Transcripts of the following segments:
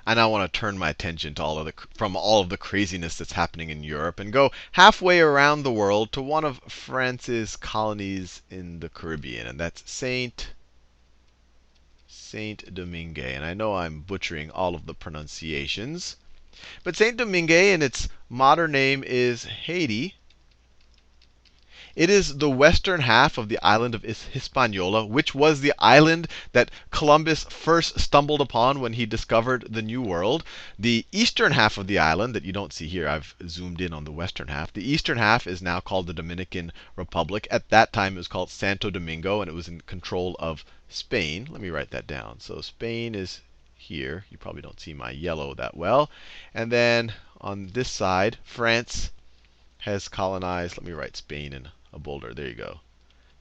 I now want to turn my attention to from all of the craziness that's happening in Europe and go halfway around the world to one of France's colonies in the Caribbean, and that's Saint Domingue. And I know I'm butchering all of the pronunciations, but Saint Domingue in its modern name is Haiti. It is the western half of the island of Hispaniola, which was the island that Columbus first stumbled upon when he discovered the New World. The eastern half of the island that you don't see here, I've zoomed in on the western half. The eastern half is now called the Dominican Republic. At that time, it was called Santo Domingo, and it was in control of Spain. Let me write that down. So Spain is here. You probably don't see my yellow that well. And then on this side, France has colonized. Let me write Spain in a boulder. There you go.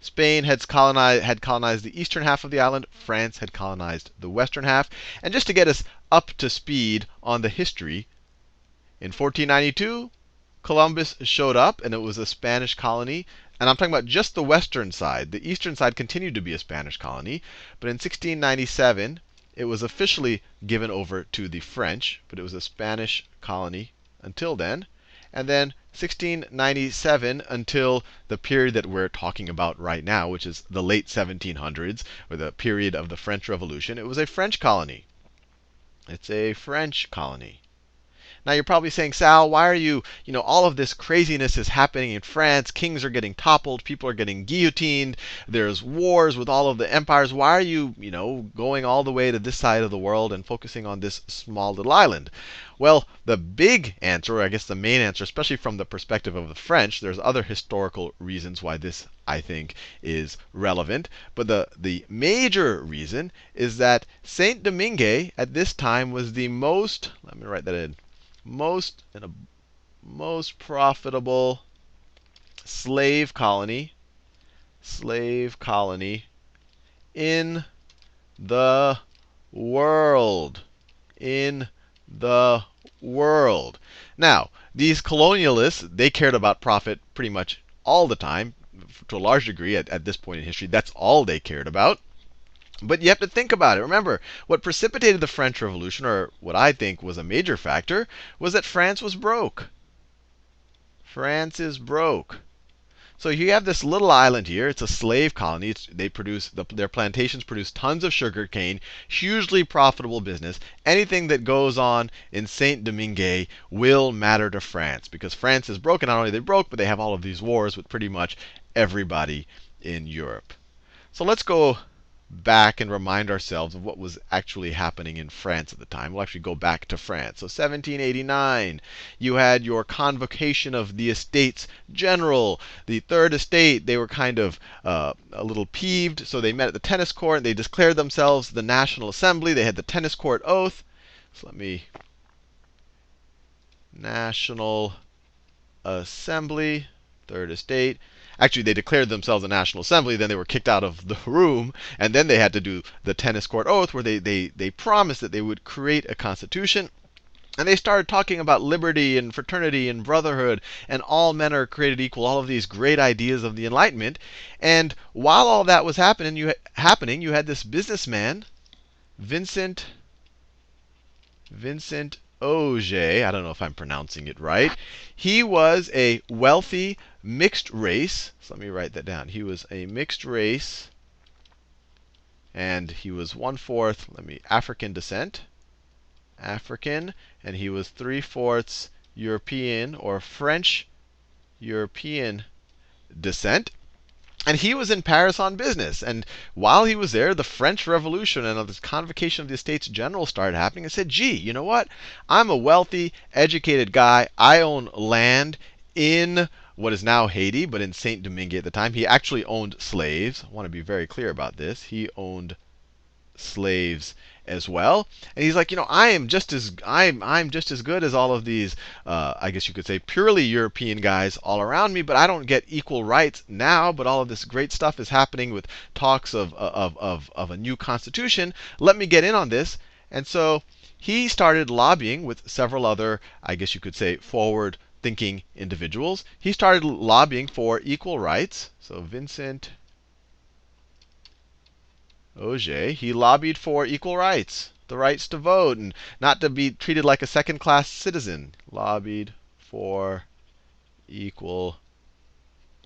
Spain had colonized the eastern half of the island. France had colonized the western half. And just to get us up to speed on the history, in 1492, Columbus showed up, and it was a Spanish colony. And I'm talking about just the western side. The eastern side continued to be a Spanish colony. But in 1697, it was officially given over to the French, but it was a Spanish colony until then. And then 1697 until the period that we're talking about right now, which is the late 1700s, or the period of the French Revolution, it was a French colony. It's a French colony. Now you're probably saying, Sal, why are all of this craziness is happening in France. Kings are getting toppled. People are getting guillotined. There's wars with all of the empires. Why are you, going all the way to this side of the world and focusing on this small little island? Well, the big answer, or I guess the main answer, especially from the perspective of the French, there's other historical reasons why this, I think, is relevant. But the major reason is that Saint Domingue at this time was the most, let me write that in, most profitable slave colony in the world. Now, these colonialists, they cared about profit pretty much all the time, to a large degree at this point in history. That's all they cared about. But you have to think about it. Remember, what precipitated the French Revolution, or what I think was a major factor, was that France was broke. France is broke. So you have this little island here. It's a slave colony. Their plantations produce tons of sugar cane, hugely profitable business. Anything that goes on in Saint Domingue will matter to France, because France is broke. And not only are they broke, but they have all of these wars with pretty much everybody in Europe. So let's go back and remind ourselves of what was actually happening in France at the time. We'll actually go back to France. So 1789, you had your convocation of the Estates General. The Third Estate, they were kind of a little peeved, so they met at the tennis court, and they declared themselves the National Assembly. They had the tennis court oath. So National Assembly, Third Estate. Actually, they declared themselves a National Assembly, then they were kicked out of the room, and then they had to do the tennis court oath, where they promised that they would create a constitution. And they started talking about liberty and fraternity and brotherhood, and all men are created equal, all of these great ideas of the Enlightenment. And while all that was happening, you had this businessman, Vincent Auger. I don't know if I'm pronouncing it right. He was a wealthy mixed race. So let me write that down. He was a mixed race, and he was 1/4, African descent. African, and he was 3/4 European or French European descent. And he was in Paris on business. And while he was there, the French Revolution and this convocation of the Estates General started happening, and said, gee, you know what? I'm a wealthy, educated guy. I own land in what is now Haiti, but in Saint Domingue at the time. He actually owned slaves. I want to be very clear about this. He owned slaves as well. And he's like, I'm just as good as all of these, I guess you could say, purely European guys all around me, but I don't get equal rights now. But all of this great stuff is happening with talks of a new constitution. Let me get in on this. And so he started lobbying with several other, I guess you could say, forward-thinking individuals. He started lobbying for equal rights. So Vincent Auger, he lobbied for equal rights. the rights to vote and not to be treated like a second-class citizen. Lobbied for equal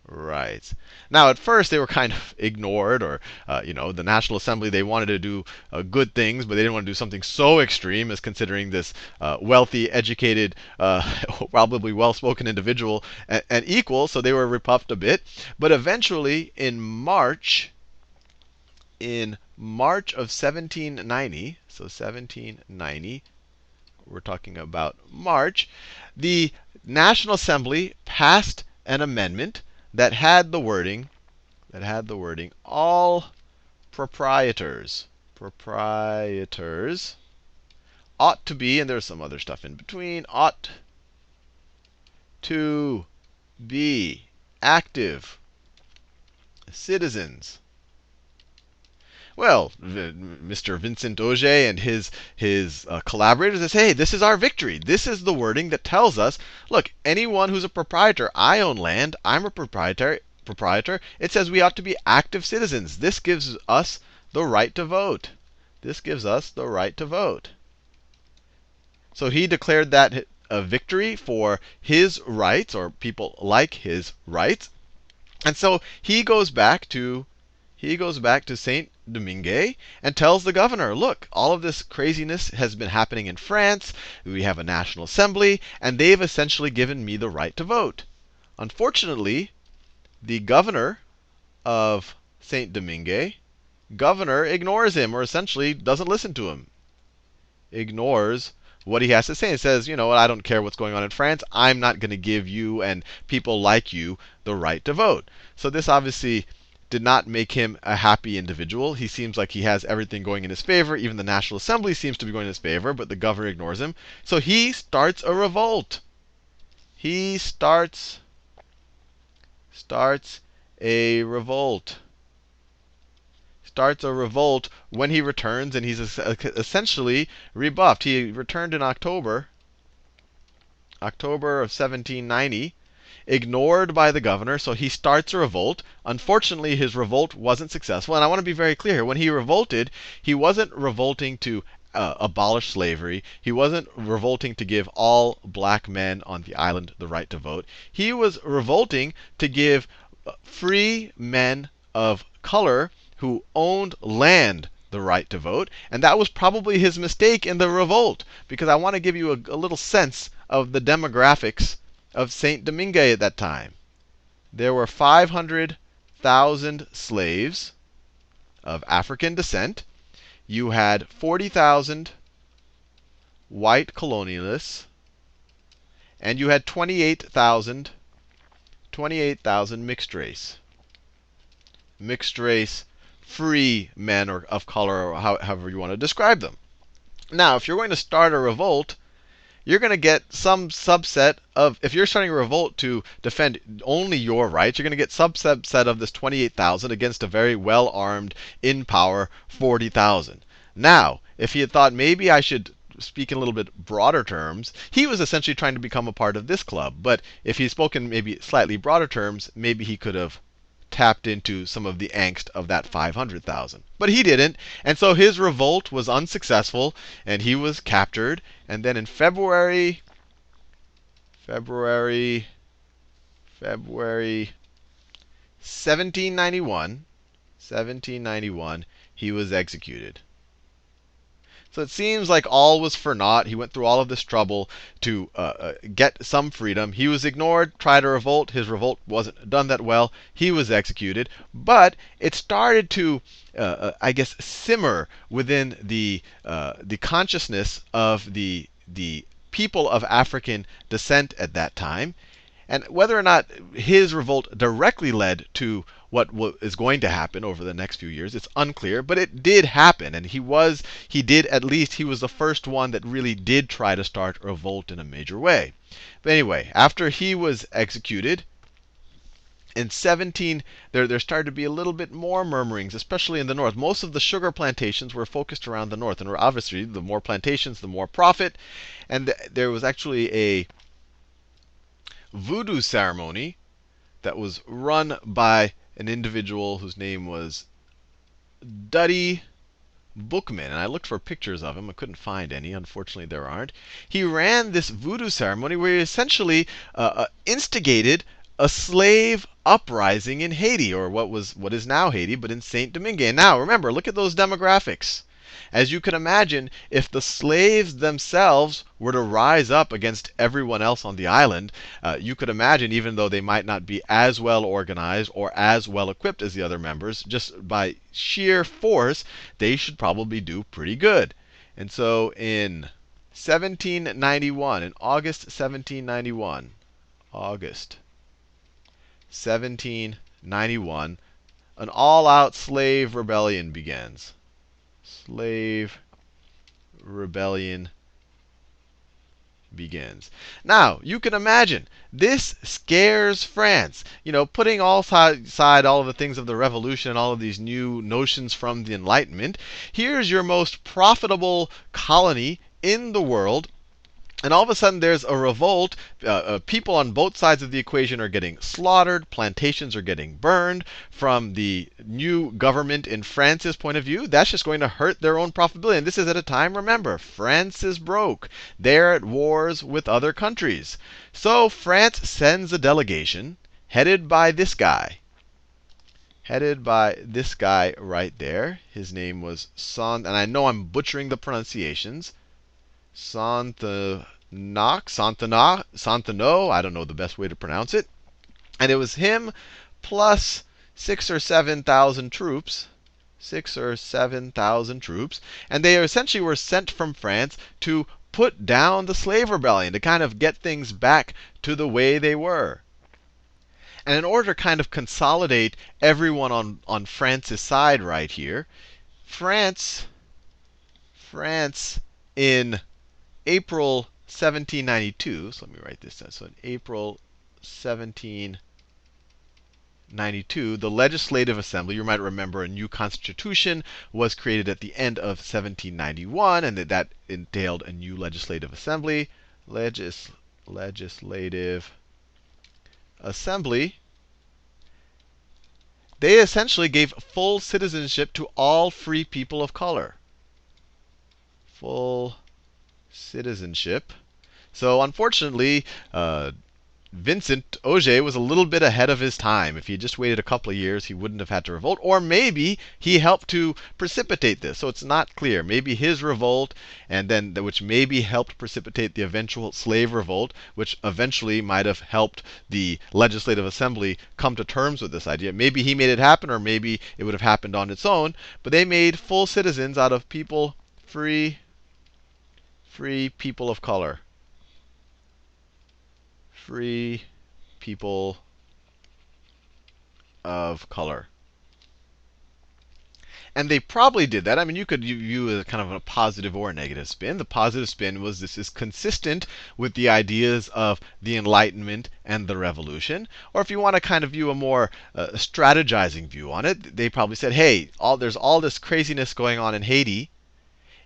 rights. Now, at first, they were kind of ignored, or the National Assembly, they wanted to do good things, but they didn't want to do something so extreme as considering this wealthy, educated, probably well-spoken individual an equal. So they were rebuffed a bit. But eventually, in March of 1790, so 1790, we're talking about March, the National Assembly passed an amendment that had the wording, all proprietors ought to be, and there's some other stuff in between, ought to be active citizens. Well, Mr. Vincent Auger and his collaborators say, hey, this is our victory. This is the wording that tells us, look, anyone who's a proprietor, I own land, I'm a proprietor. It says we ought to be active citizens. This gives us the right to vote. This gives us the right to vote. So he declared that a victory for his rights, or people like his rights. And so he goes back to Saint Domingue and tells the governor, look, all of this craziness has been happening in France. We have a National Assembly, and they've essentially given me the right to vote. Unfortunately, the governor of Saint Domingue, ignores him, or essentially doesn't listen to him. Ignores what he has to say and says, you know what, I don't care what's going on in France. I'm not going to give you and people like you the right to vote. So this obviously did not make him a happy individual. He seems like he has everything going in his favor. Even the National Assembly seems to be going in his favor, but the governor ignores him. So he starts a revolt. He starts a revolt. Starts a revolt when he returns, and he's essentially rebuffed. He returned in October of 1790. Ignored by the governor, so he starts a revolt. Unfortunately, his revolt wasn't successful. And I want to be very clear here. When he revolted, he wasn't revolting to abolish slavery. He wasn't revolting to give all black men on the island the right to vote. He was revolting to give free men of color who owned land the right to vote. And that was probably his mistake in the revolt, because I want to give you a little sense of the demographics of Saint Domingue at that time. There were 500,000 slaves of African descent. You had 40,000 white colonialists, and you had 28,000 mixed race free men, or of color, or however you want to describe them. Now, if you're going to start a revolt, you're going to get some subset of, if you're starting a revolt to defend only your rights, you're going to get subset of this 28,000 against a very well-armed, in power 40,000. Now, if he had thought maybe I should speak in a little bit broader terms, he was essentially trying to become a part of this club. But if he spoke in maybe slightly broader terms, maybe he could have tapped into some of the angst of that 500,000. But he didn't, and so his revolt was unsuccessful, and he was captured. And then in February 1791, he was executed. So it seems like all was for naught. He went through all of this trouble to get some freedom. He was ignored, tried a revolt. His revolt wasn't done that well. He was executed. But it started to, I guess, simmer within the consciousness of the people of African descent at that time. And whether or not his revolt directly led to what is going to happen over the next few years, it's unclear. But it did happen, and he was the first one that really did try to start a revolt in a major way. But anyway, after he was executed, in there started to be a little bit more murmurings, especially in the north. Most of the sugar plantations were focused around the north, and obviously the more plantations, the more profit. And there was actually a voodoo ceremony that was run by an individual whose name was Duddy bookman, and I looked for pictures of him. I couldn't find any. Unfortunately, there aren't. He ran this voodoo ceremony where he essentially instigated a slave uprising in Haiti, or what is now Haiti, but in Saint Domingue. And now, remember, look at those demographics. As you can imagine, if the slaves themselves were to rise up against everyone else on the island, you could imagine, even though they might not be as well organized or as well equipped as the other members, just by sheer force, they should probably do pretty good. And so in 1791, in August 1791, August 1791, an all-out slave rebellion begins. Slave rebellion begins. Now, you can imagine, this scares France. Putting aside all of the things of the revolution and all of these new notions from the Enlightenment, here's your most profitable colony in the world. And all of a sudden, there's a revolt. People on both sides of the equation are getting slaughtered. Plantations are getting burned. From the new government in France's point of view, that's just going to hurt their own profitability. And this is at a time, remember, France is broke. They're at wars with other countries. So France sends a delegation headed by this guy. Headed by this guy right there. His name was and I know I'm butchering the pronunciations. Santano, I don't know the best way to pronounce it. And it was him plus 6,000 or 7,000 troops. 6,000 or 7,000 troops. And they essentially were sent from France to put down the slave rebellion, to kind of get things back to the way they were. And in order to kind of consolidate everyone on France's side right here, France in April 1792, so let me write this down. So in April 1792, the Legislative Assembly, you might remember a new constitution was created at the end of 1791, and that entailed a new Legislative Assembly. Legislative Assembly. They essentially gave full citizenship to all free people of color. Full citizenship. So unfortunately, Vincent Auger was a little bit ahead of his time. If he had just waited a couple of years, he wouldn't have had to revolt. Or maybe he helped to precipitate this. So it's not clear. Maybe his revolt, and then which maybe helped precipitate the eventual slave revolt, which eventually might have helped the Legislative Assembly come to terms with this idea. Maybe he made it happen, or maybe it would have happened on its own. But they made full citizens out of people, free people of color. Free people of color. And they probably did that. I mean, you could view it as kind of a positive or a negative spin. The positive spin was this is consistent with the ideas of the Enlightenment and the Revolution. Or if you want to kind of view a more strategizing view on it, they probably said, hey, there's all this craziness going on in Haiti.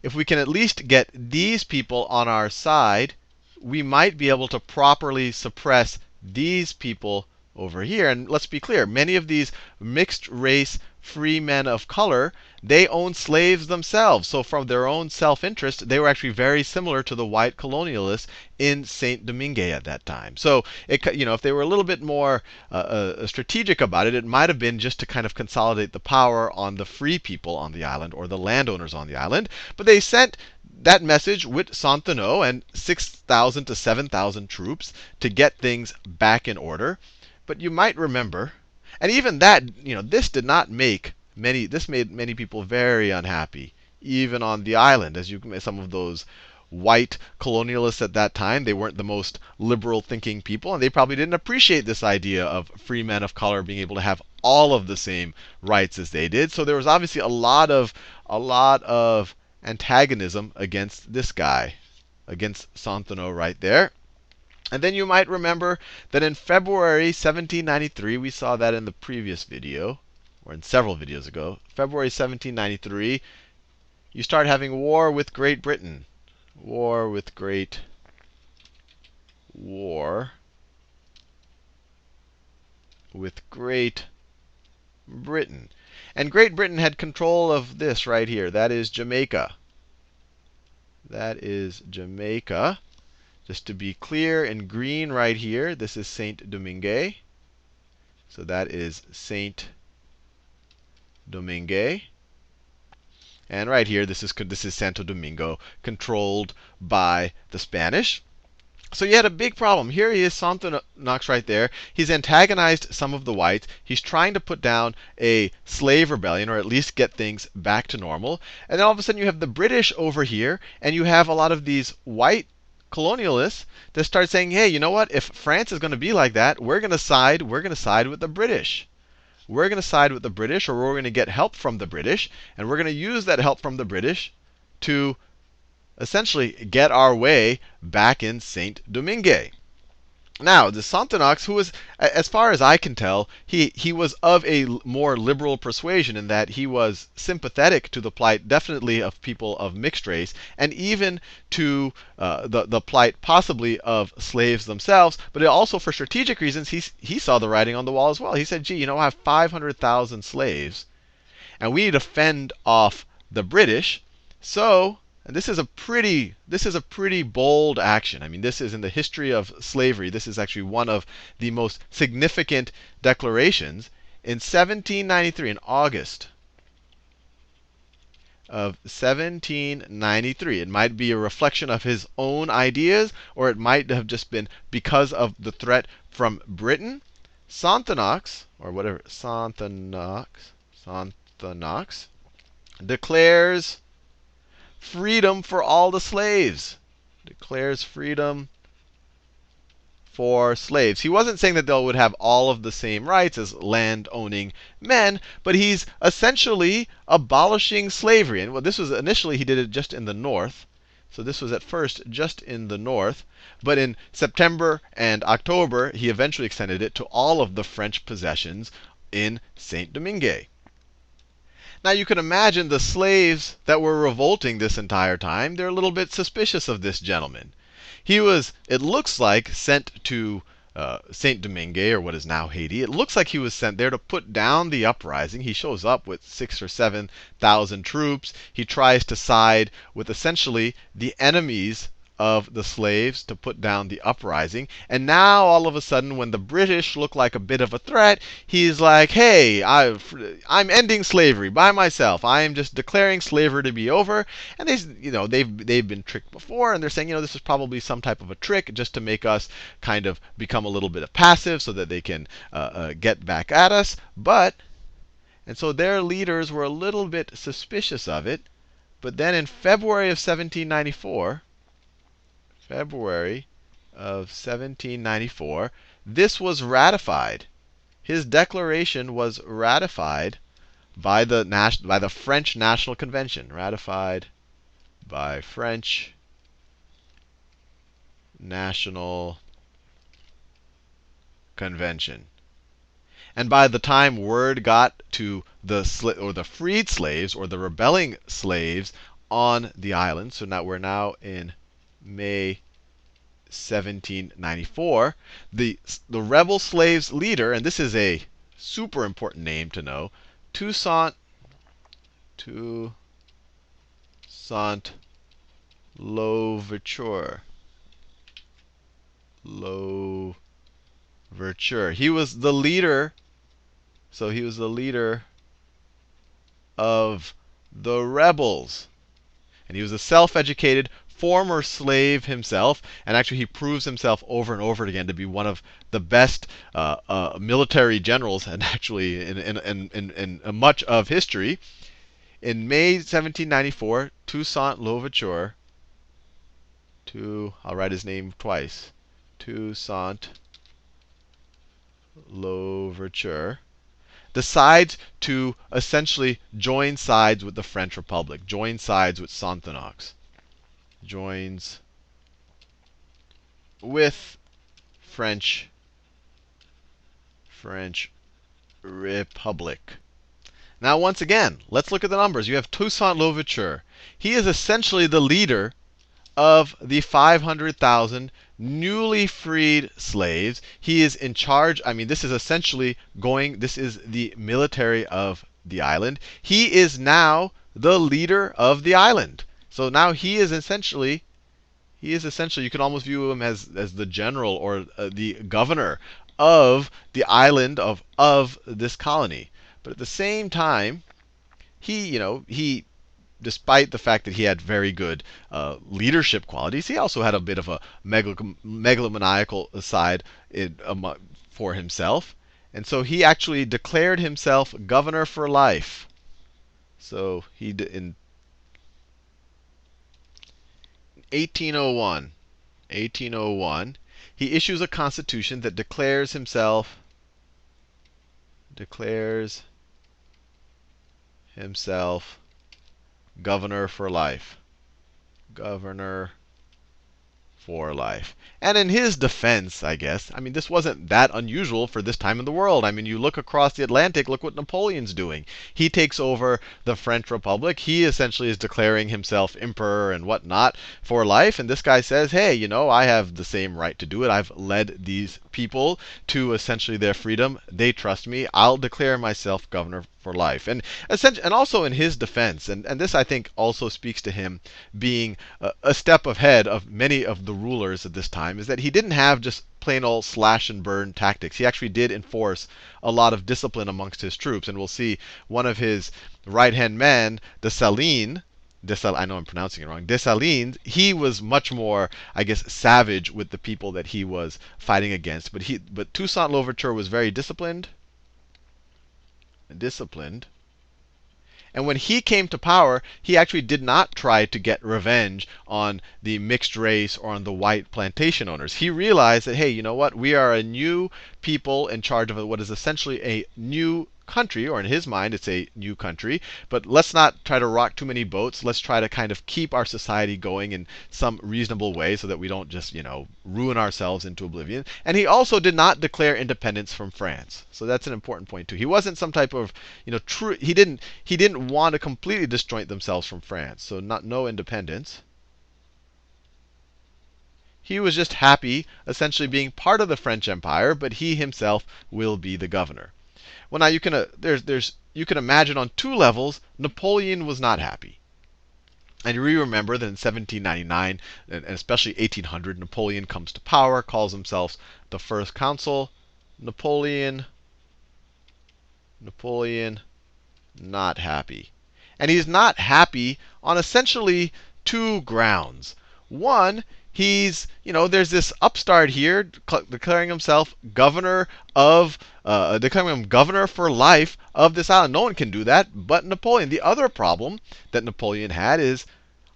If we can at least get these people on our side, we might be able to properly suppress these people over here. And let's be clear, many of these mixed race free men of color, they owned slaves themselves. So from their own self-interest, they were actually very similar to the white colonialists in Saint Domingue at that time. So if they were a little bit more strategic about it, it might have been just to kind of consolidate the power on the free people on the island or the landowners on the island. But they sent that message with Santano and 6,000 to 7,000 troops to get things back in order. But you might remember, and even that, this did not make this made many people very unhappy, even on the island. As some of those white colonialists at that time, they weren't the most liberal thinking people, and they probably didn't appreciate this idea of free men of color being able to have all of the same rights as they did. So there was obviously a lot of antagonism against this guy, against Santano right there. And then you might remember that in February 1793, we saw that in the previous video, or in several videos ago, February 1793, you start having war with Great Britain. War with Great Britain. And Great Britain had control of this right here. That is Jamaica. That is Jamaica. Just to be clear, in green right here, this is Saint Domingue. So that is Saint Domingue. And right here, this is Santo Domingo, controlled by the Spanish. So you had a big problem. Here he is, Santo Knox right there. He's antagonized some of the whites. He's trying to put down a slave rebellion, or at least get things back to normal. And then all of a sudden you have the British over here, and you have a lot of these white colonialists that start saying, hey, you know what? If France is going to be like that, we're going to side with the British. We're going to side with the British, or we're going to get help from the British, and we're going to use that help from the British to essentially get our way back in Saint Domingue. Now, the Sonthonax, who was, as far as I can tell, he was of a more liberal persuasion in that he was sympathetic to the plight, definitely of people of mixed race, and even to the plight possibly of slaves themselves. But also for strategic reasons, he saw the writing on the wall as well. He said, gee, you know, I have 500,000 slaves, and we need to fend off the British. So, and this is a pretty bold action. I mean, this is in the history of slavery. This is actually one of the most significant declarations. In 1793, in August of 1793, it might be a reflection of his own ideas, or it might have just been because of the threat from Britain. Sonthonax, or whatever, Sonthonax declares freedom for all the slaves. Declares freedom for slaves. He wasn't saying that they would have all of the same rights as land-owning men, but he's essentially abolishing slavery. And well, this was initially, he did it just in the north. So this was at first just in the north. But in September and October, he eventually extended it to all of the French possessions in Saint Domingue. Now you can imagine the slaves that were revolting this entire time, they're a little bit suspicious of this gentleman. He was, it looks like, sent to Saint Domingue, or what is now Haiti. It looks like he was sent there to put down the uprising. He shows up with 6,000 or 7,000 troops. He tries to side with essentially the enemies of the slaves to put down the uprising. And now, all of a sudden, when the British look like a bit of a threat, he's like, hey, I'm ending slavery by myself. I am just declaring slavery to be over. And they've been tricked before, and they're saying, this is probably some type of a trick just to make us kind of become a little bit of passive so that they can get back at us. And so their leaders were a little bit suspicious of it. But then in February of 1794, this was ratified. His declaration was ratified by the French National Convention. Ratified by French National Convention. And by the time word got to the freed slaves, or the rebelling slaves on the island, so now we're now in May 1794, the rebel slaves leader, and this is a super important name to know, Toussaint Louverture. He was the leader. So he was the leader of the rebels. And he was a self-educated former slave himself, and actually he proves himself over and over again to be one of the best military generals, and actually in much of history. In May 1794, Toussaint Louverture, I'll write his name twice, Toussaint Louverture, decides to essentially join sides with the French Republic, join sides with Sonthonax. Joins with French Republic. Now, once again, let's look at the numbers. You have Toussaint Louverture. He is essentially the leader of the 500,000 newly freed slaves. He is in charge. I mean, this is essentially this is the military of the island. He is now the leader of the island. So now he is essentially, you can almost view him as the general or the governor of the island of this colony. But at the same time, he despite the fact that he had very good leadership qualities, he also had a bit of a megalomaniacal side for himself. And so he actually declared himself governor for life. So in 1801, 1801, he issues a constitution that declares himself governor for life. Governor for life. And in his defense, I guess, I mean, this wasn't that unusual for this time in the world. I mean, you look across the Atlantic, look what Napoleon's doing. He takes over the French Republic. He essentially is declaring himself emperor and whatnot for life. And this guy says, hey, I have the same right to do it. I've led these people to essentially their freedom. They trust me. I'll declare myself governor for life. And also in his defense, and this I think also speaks to him being a step ahead of many of the rulers at this time, is that he didn't have just plain old slash and burn tactics. He actually did enforce a lot of discipline amongst his troops. And we'll see one of his right-hand men, Dessalines, I know I'm pronouncing it wrong. Dessalines, he was much more, I guess, savage with the people that he was fighting against. But Toussaint Louverture was very disciplined. And when he came to power, he actually did not try to get revenge on the mixed race or on the white plantation owners. He realized that, hey, you know what? We are a new people in charge of what is essentially a new country, or in his mind, it's a new country. But let's not try to rock too many boats. Let's try to kind of keep our society going in some reasonable way so that we don't just, ruin ourselves into oblivion. And he also did not declare independence from France. So that's an important point too. He wasn't some type of, he didn't want to completely disjoint themselves from France. So no independence. He was just happy essentially being part of the French Empire, but he himself will be the governor. Well, now you can you can imagine on two levels Napoleon was not happy. And you remember that in 1799 and especially 1800, Napoleon comes to power, calls himself the First Consul. Napoleon not happy. And he's not happy on essentially two grounds. One, there's this upstart here declaring himself declaring him governor for life of this island. No one can do that but Napoleon. The other problem that Napoleon had is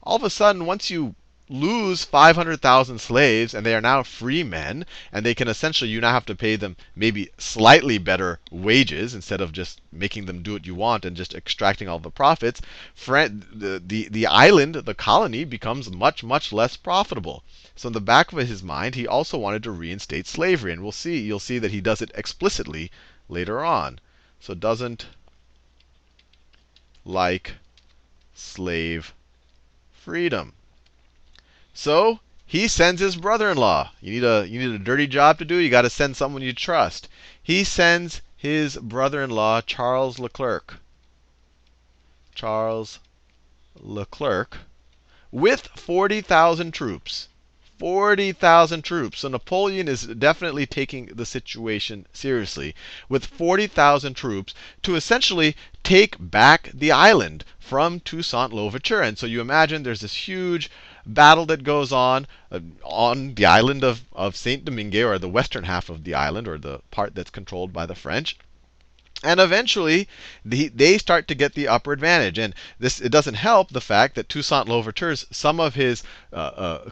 all of a sudden, once you lose 500,000 slaves and they are now free men, and they can essentially, you now have to pay them maybe slightly better wages instead of just making them do what you want and just extracting all the profits, the island, the colony, becomes much, much less profitable. So in the back of his mind, he also wanted to reinstate slavery. And you'll see that he does it explicitly later on. So doesn't like slave freedom. So he sends his brother-in-law. You need a dirty job to do. You got to send someone you trust. He sends his brother-in-law, Charles Leclerc. Charles Leclerc, with 40,000 troops. 40,000 troops. So Napoleon is definitely taking the situation seriously, with 40,000 troops to essentially take back the island from Toussaint Louverture. And so you imagine there's this huge battle that goes on the island of Saint Domingue, or the western half of the island, or the part that's controlled by the French. And eventually, they start to get the upper advantage. And it doesn't help the fact that Toussaint Louverture's, some of his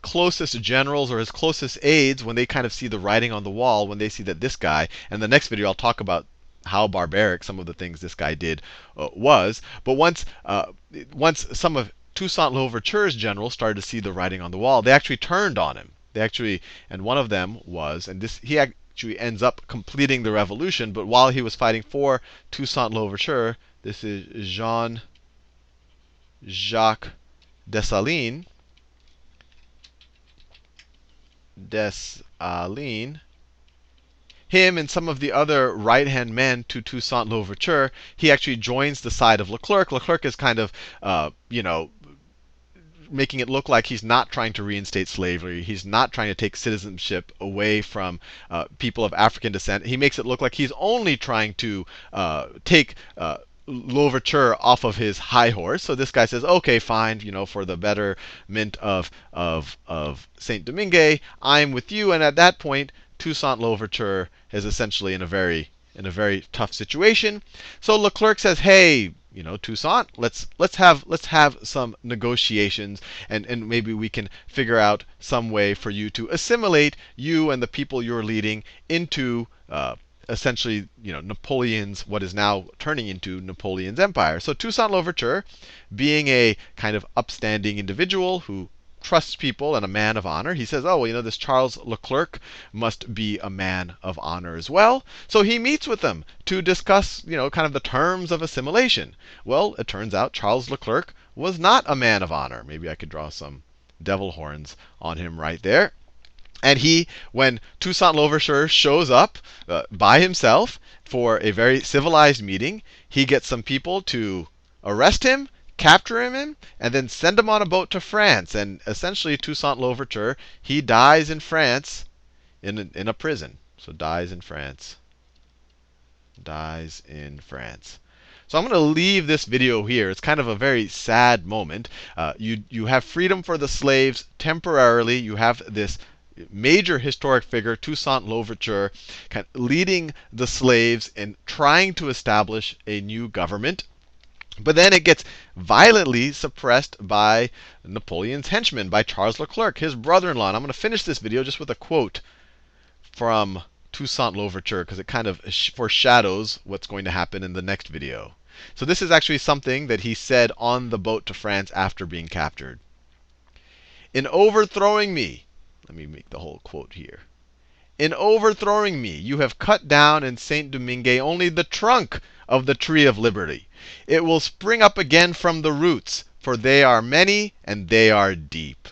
closest generals or his closest aides, when they kind of see the writing on the wall, when they see that this guy, and the next video I'll talk about how barbaric some of the things this guy did was. But once some of Toussaint Louverture's generals started to see the writing on the wall, they actually turned on him. And one of them was, and he actually ends up completing the revolution, but while he was fighting for Toussaint Louverture, this is Jean-Jacques Dessalines. him and some of the other right-hand men to Toussaint Louverture, he actually joins the side of Leclerc. Leclerc is kind of, making it look like he's not trying to reinstate slavery. He's not trying to take citizenship away from people of African descent. He makes it look like he's only trying to take Louverture off of his high horse. So this guy says, okay, fine, for the betterment of Saint Domingue, I'm with you. And at that point, Toussaint Louverture is essentially in a very tough situation. So Leclerc says, hey, Toussaint, let's have some negotiations, and maybe we can figure out some way for you to assimilate you and the people you're leading into essentially, Napoleon's, what is now turning into Napoleon's empire. So Toussaint Louverture, being a kind of upstanding individual who trusts people and a man of honor, he says, oh, well, this Charles Leclerc must be a man of honor as well. So he meets with them to discuss, kind of the terms of assimilation. Well, it turns out Charles Leclerc was not a man of honor. Maybe I could draw some devil horns on him right there. And when Toussaint Louverture shows up by himself for a very civilized meeting, he gets some people to arrest him, capture him, and then send him on a boat to France. And essentially, Toussaint Louverture, he dies in France in a prison. So dies in France. Dies in France. So I'm going to leave this video here. It's kind of a very sad moment. You have freedom for the slaves temporarily. You have this major historic figure, Toussaint Louverture, kind of leading the slaves and trying to establish a new government. But then it gets violently suppressed by Napoleon's henchman, by Charles Leclerc, his brother-in-law. And I'm going to finish this video just with a quote from Toussaint Louverture, because it kind of foreshadows what's going to happen in the next video. So this is actually something that he said on the boat to France after being captured. In overthrowing me, let me make the whole quote here. In overthrowing me, you have cut down in Saint Domingue only the trunk of the tree of liberty. It will spring up again from the roots, for they are many and they are deep.